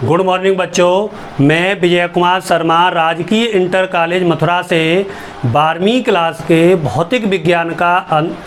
Good morning बच्चों, मैं विजय कुमार शर्मा राजकीय इंटर कॉलेज मथुरा से 12वीं क्लास के भौतिक विज्ञान का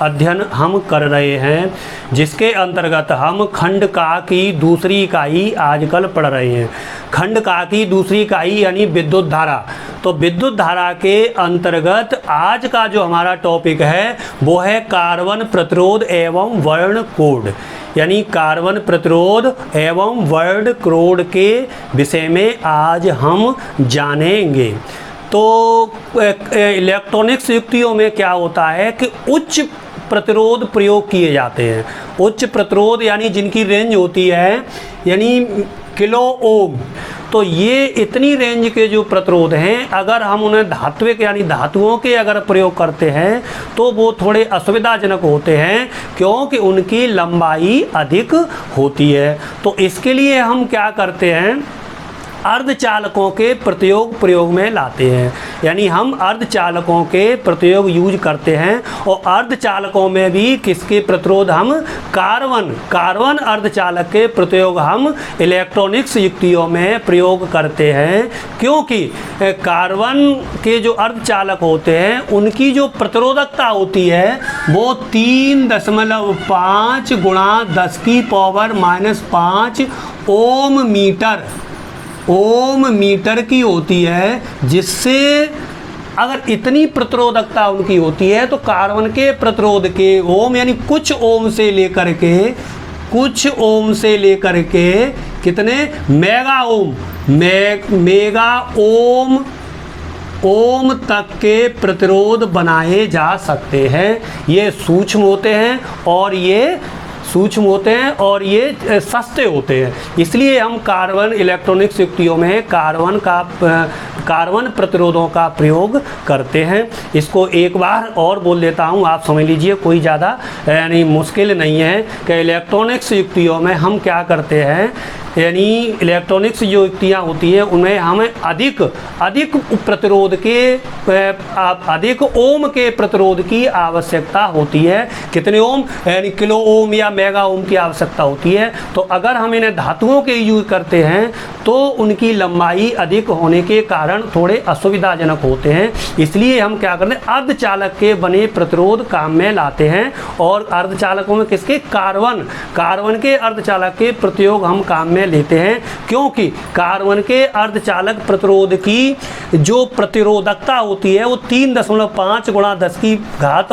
अध्ययन हम कर रहे हैं, जिसके अंतर्गत हम खंड का की दूसरी इकाई आजकल पढ़ रहे हैं। खंड का की दूसरी इकाई यानी विद्युत धारा। तो विद्युत धारा के अंतर्गत आज का जो हमारा टॉपिक है वो है कार्बन प्रतिरोध एवं वर्ण कोड, यानी कार्बन प्रतिरोध एवं वर्ण कोड के विषय में आज हम जानेंगे। तो इलेक्ट्रॉनिक्स युक्तियों में क्या होता है कि उच्च प्रतिरोध प्रयोग किए जाते हैं। उच्च प्रतिरोध यानी जिनकी रेंज होती है यानी किलो ओम। तो ये इतनी रेंज के जो प्रतिरोध हैं, अगर हम उन्हें धात्विक यानी धातुओं के अगर प्रयोग करते हैं तो वो थोड़े असुविधाजनक होते हैं, क्योंकि उनकी लंबाई अधिक होती है। तो इसके लिए हम क्या करते हैं, अर्धचालकों के प्रयोग में लाते हैं, यानी हम अर्धचालकों के प्रयोग यूज करते हैं। और अर्धचालकों में भी किसके प्रतिरोध, हम कार्बन अर्धचालक के प्रयोग हम इलेक्ट्रॉनिक्स युक्तियों में प्रयोग करते हैं, क्योंकि कार्बन के जो अर्धचालक होते हैं उनकी जो प्रतिरोधकता होती है वो 3.5 × 10⁻⁵ ओम मीटर की होती है। जिससे अगर इतनी प्रतिरोधकता उनकी होती है तो कार्बन के प्रतिरोध के ओम यानी कुछ ओम से लेकर के कितने मेगा ओम तक के प्रतिरोध बनाए जा सकते हैं। ये सूक्ष्म होते हैं और ये सस्ते होते हैं। इसलिए हम कार्बन इलेक्ट्रॉनिक्स युक्तियों में कार्बन प्रतिरोधों का प्रयोग करते हैं। इसको एक बार और बोल देता हूँ, आप समझ लीजिए, कोई ज़्यादा यानी मुश्किल नहीं है कि इलेक्ट्रॉनिक्स युक्तियों में हम क्या करते हैं, यानी इलेक्ट्रॉनिक्स जो युक्तियाँ होती हैं उनमें हमें अधिक प्रतिरोध के अधिक ओम के प्रतिरोध की आवश्यकता होती है। कितने ओम, यानी किलो ओम या मेगा ओम की आवश्यकता होती है। तो अगर हम इन्हें धातुओं के यूज करते हैं तो उनकी लंबाई अधिक होने के कारण थोड़े असुविधाजनक होते हैं। इसलिए हम क्या करते हैं, अर्धचालक के बने प्रतिरोध काम में लाते हैं। और अर्धचालकों में किसके, कार्बन के अर्धचालक के प्रयोग हम काम में लेते हैं, क्योंकि कार्बन के अर्धचालक प्रतिरोध की जो प्रतिरोधकता होती है वो 3.5 ×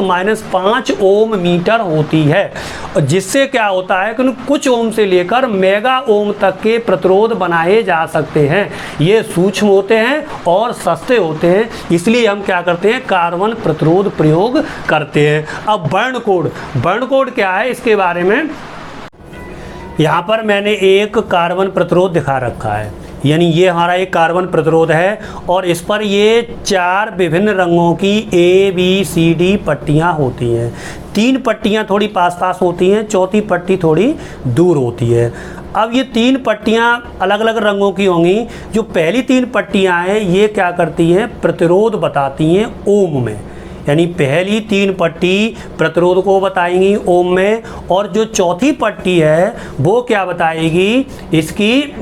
10⁻⁵ ओम मीटर होती है। जिससे क्या होता है कि कुछ ओम से लेकर मेगा ओम तक के प्रतिरोध बनाए जा सकते हैं। ये सूक्ष्म होते हैं और सस्ते होते हैं, इसलिए हम क्या करते हैं, कार्बन प्रतिरोध प्रयोग करते हैं। अब वर्ण कोड क्या है, इसके बारे में यहाँ पर मैंने एक कार्बन प्रतिरोध दिखा रखा है। यानी ये हमारा एक कार्बन प्रतिरोध है और इस पर ये 4 विभिन्न रंगों की ABCD पट्टियाँ होती हैं। 3 पट्टियाँ थोड़ी पास होती हैं, चौथी पट्टी थोड़ी दूर होती है। अब ये 3 पट्टियाँ अलग अलग रंगों की होंगी। जो पहली 3 पट्टियाँ हैं ये क्या करती हैं, प्रतिरोध बताती हैं ओम में, यानी पहली 3 पट्टी प्रतिरोध को बताएंगी ओम में। और जो चौथी पट्टी है वो क्या बताएगी, इसकी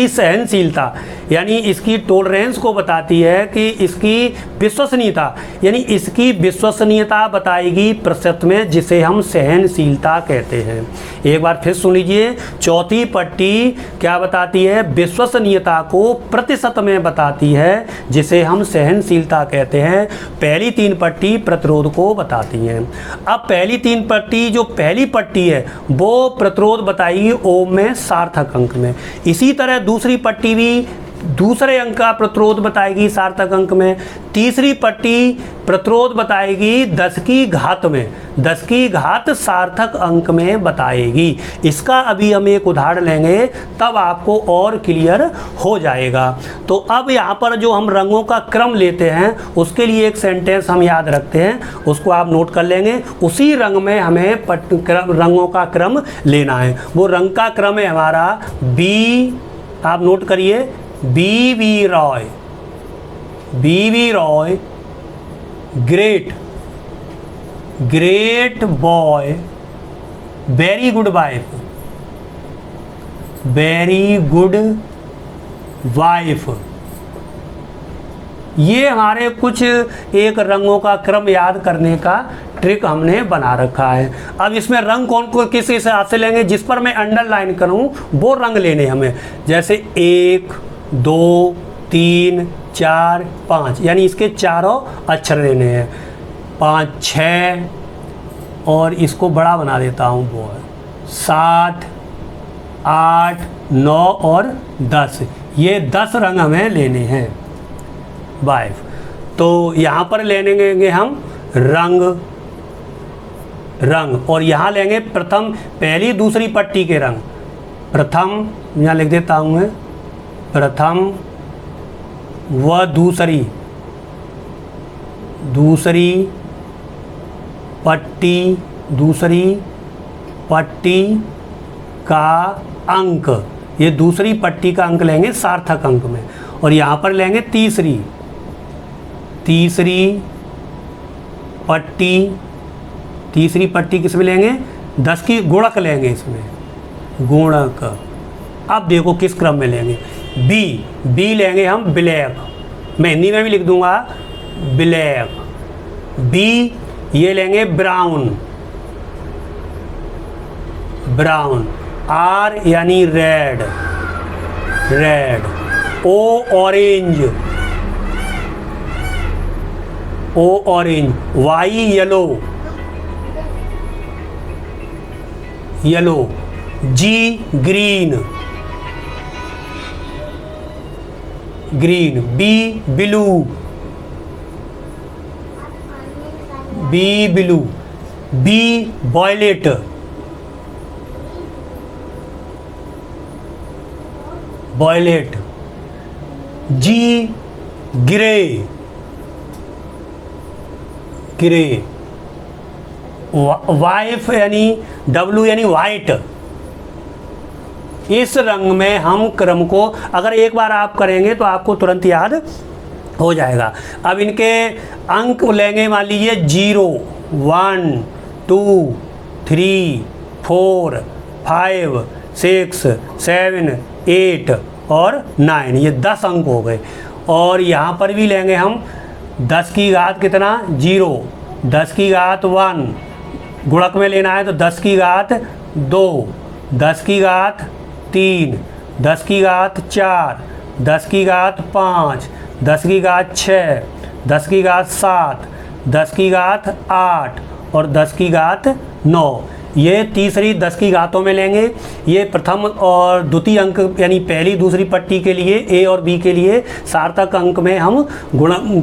सहनशीलता यानी इसकी टॉलरेंस को बताती है, कि इसकी विश्वसनीयता यानी इसकी विश्वसनीयता बताएगी प्रतिशत में, जिसे हम सहनशीलता कहते हैं। एक बार फिर सुन लीजिए, चौथी पट्टी क्या बताती है, विश्वसनीयता को प्रतिशत में बताती है, जिसे हम सहनशीलता कहते हैं। पहली 3 पट्टी प्रतिरोध को बताती हैं। अब पहली 3 पट्टी, जो पहली पट्टी है वो प्रतिरोध बताएगी ओम में सार्थक अंक में। इसी तरह दूसरी पट्टी भी दूसरे अंक का प्रतिरोध बताएगी सार्थक अंक में। तीसरी पट्टी प्रतिरोध बताएगी 10 की घात सार्थक अंक में बताएगी। इसका अभी हम एक उदाहरण लेंगे, तब आपको और क्लियर हो जाएगा। तो अब यहाँ पर जो हम रंगों का क्रम लेते हैं उसके लिए एक सेंटेंस हम याद रखते हैं, उसको आप नोट कर लेंगे। उसी रंग में हमें रंगों का क्रम लेना है। वो रंग का क्रम है हमारा बी, आप नोट करिए, B B Roy, great boy, very good wife, very good wife. ये हमारे कुछ एक रंगों का क्रम याद करने का ट्रिक हमने बना रखा है। अब इसमें रंग कौन को किस हिसाब से लेंगे, जिस पर मैं अंडरलाइन करूं वो रंग लेने हमें, जैसे 1 2 3 4 5, यानी इसके चारों अक्षर लेने हैं, 5 6, और इसको बड़ा बना देता हूँ, वो है 7 8 9 और 10। ये 10 रंग हमें लेने हैं वाइफ। तो यहाँ पर लेंगे हम रंग, और यहाँ लेंगे प्रथम पहली दूसरी पट्टी के रंग। प्रथम यहाँ लिख देता हूँ मैं, प्रथम व दूसरी पट्टी का अंक, ये दूसरी पट्टी का अंक लेंगे सार्थक अंक में। और यहाँ पर लेंगे तीसरी पट्टी किस में लेंगे, 10 की गुणक लेंगे इसमें, गुणक। अब देखो किस क्रम में लेंगे, बी लेंगे हम ब्लैक, मैं हिंदी में भी लिख दूंगा ब्लैक। बी ये लेंगे ब्राउन, आर यानी red, O orange, Y yellow, G green, B blue, B violet, G grey, wife यानी डब्लू यानी वाइट। इस रंग में हम क्रम को अगर एक बार आप करेंगे तो आपको तुरंत याद हो जाएगा। अब इनके अंक लेंगे, मान लीजिए 0 1 2 3 4 5 6 7 8 और 9, ये 10 अंक हो गए। और यहाँ पर भी लेंगे हम 10 की घात कितना 0, 10 की घात 1, गुणक में लेना है तो 10 की घात 2, 10 की घात 3, 10 की घात 4, 10 की घात 5, 10 की घात 6, 10 की घात 7, 10 की घात 8 और 10 की घात 9। ये तीसरी 10 की घातों में लेंगे। ये प्रथम और द्वितीय अंक यानी पहली दूसरी पट्टी के लिए ए और बी के लिए सार्थक अंक में हम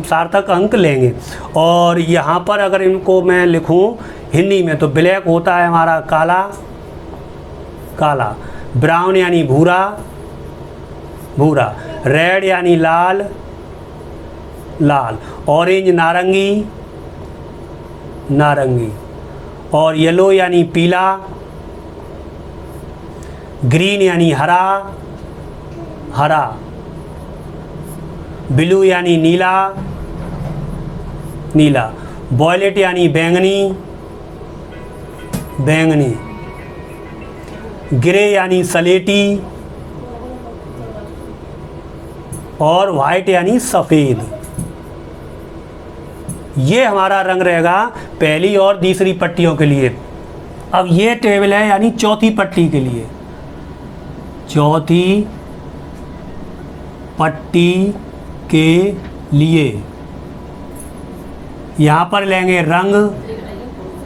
सार्थक अंक लेंगे। और यहाँ पर अगर इनको मैं लिखूँ हिंदी में तो ब्लैक होता है हमारा काला, ब्राउन यानी भूरा, रेड यानी लाल, ऑरेंज नारंगी, और येलो यानी पीला, ग्रीन यानी हरा, ब्लू यानी नीला, वॉयलेट यानी बैंगनी, ग्रे यानी सलेटी और वाइट यानी सफ़ेद। ये हमारा रंग रहेगा पहली और तीसरी पट्टियों के लिए। अब ये टेबल है यानी चौथी पट्टी के लिए, चौथी पट्टी के लिए यहाँ पर लेंगे रंग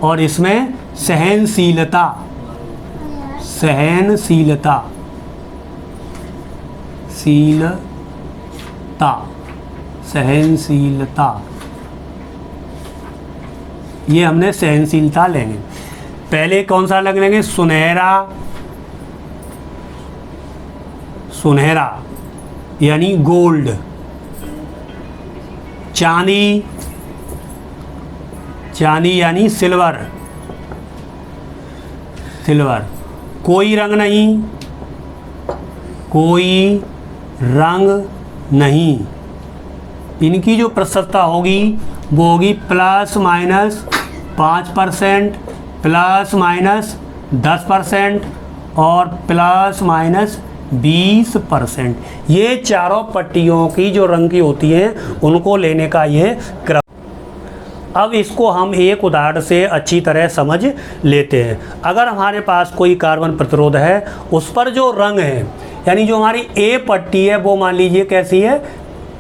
और इसमें सहनशीलता, ये हमने सहनशीलता लेंगे। पहले कौन सा रंग लेंगे, सुनहरा यानी गोल्ड, चांदी यानी सिल्वर, कोई रंग नहीं, इनकी जो प्रशस्तता होगी वो होगी ±5%, ±10% और ±20%। 20%। ये चारों पट्टियों की जो रंग की होती हैं उनको लेने का ये क्रम। अब इसको हम एक उदाहरण से अच्छी तरह समझ लेते हैं। अगर हमारे पास कोई कार्बन प्रतिरोध है, उस पर जो रंग है, यानी जो हमारी ए पट्टी है वो मान लीजिए कैसी है,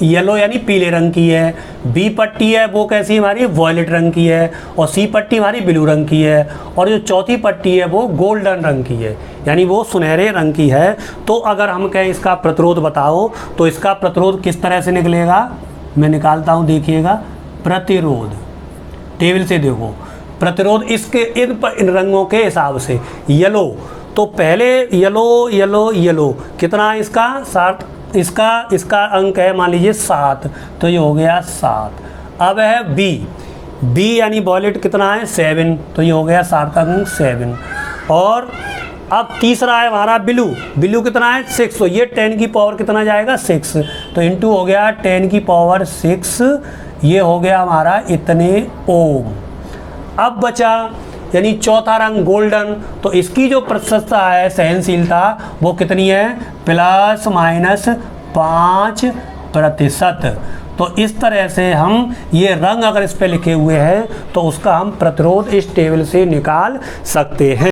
येलो यानी पीले रंग की है। बी पट्टी है वो कैसी हमारी वॉयलेट रंग की है। और सी पट्टी हमारी ब्लू रंग की है। और जो चौथी पट्टी है वो गोल्डन रंग की है, यानी वो सुनहरे रंग की है। तो अगर हम कहें इसका प्रतिरोध बताओ, तो इसका प्रतिरोध किस तरह से निकलेगा, मैं निकालता हूँ, देखिएगा। प्रतिरोध टेबल से देखो, प्रतिरोध इसके इन रंगों के हिसाब से। येलो तो पहले येलो येलो येलो कितना है इसका 7, इसका अंक है मान लीजिए 7, तो ये हो गया 7। अब है बी यानी वॉयलेट कितना है 7, तो ये हो गया 7 का अंक 7। और अब तीसरा है हमारा ब्लू कितना है 6, तो ये 10 की पावर कितना जाएगा 6, तो इंटू हो गया 10 की पावर 6, ये हो गया हमारा इतने ओम। अब बचा यानी चौथा रंग गोल्डन, तो इसकी जो प्रतिशतता है, सहनशीलता, वो कितनी है ±5%। तो इस तरह से हम ये रंग अगर इस पे लिखे हुए हैं तो उसका हम प्रतिरोध इस टेबल से निकाल सकते हैं।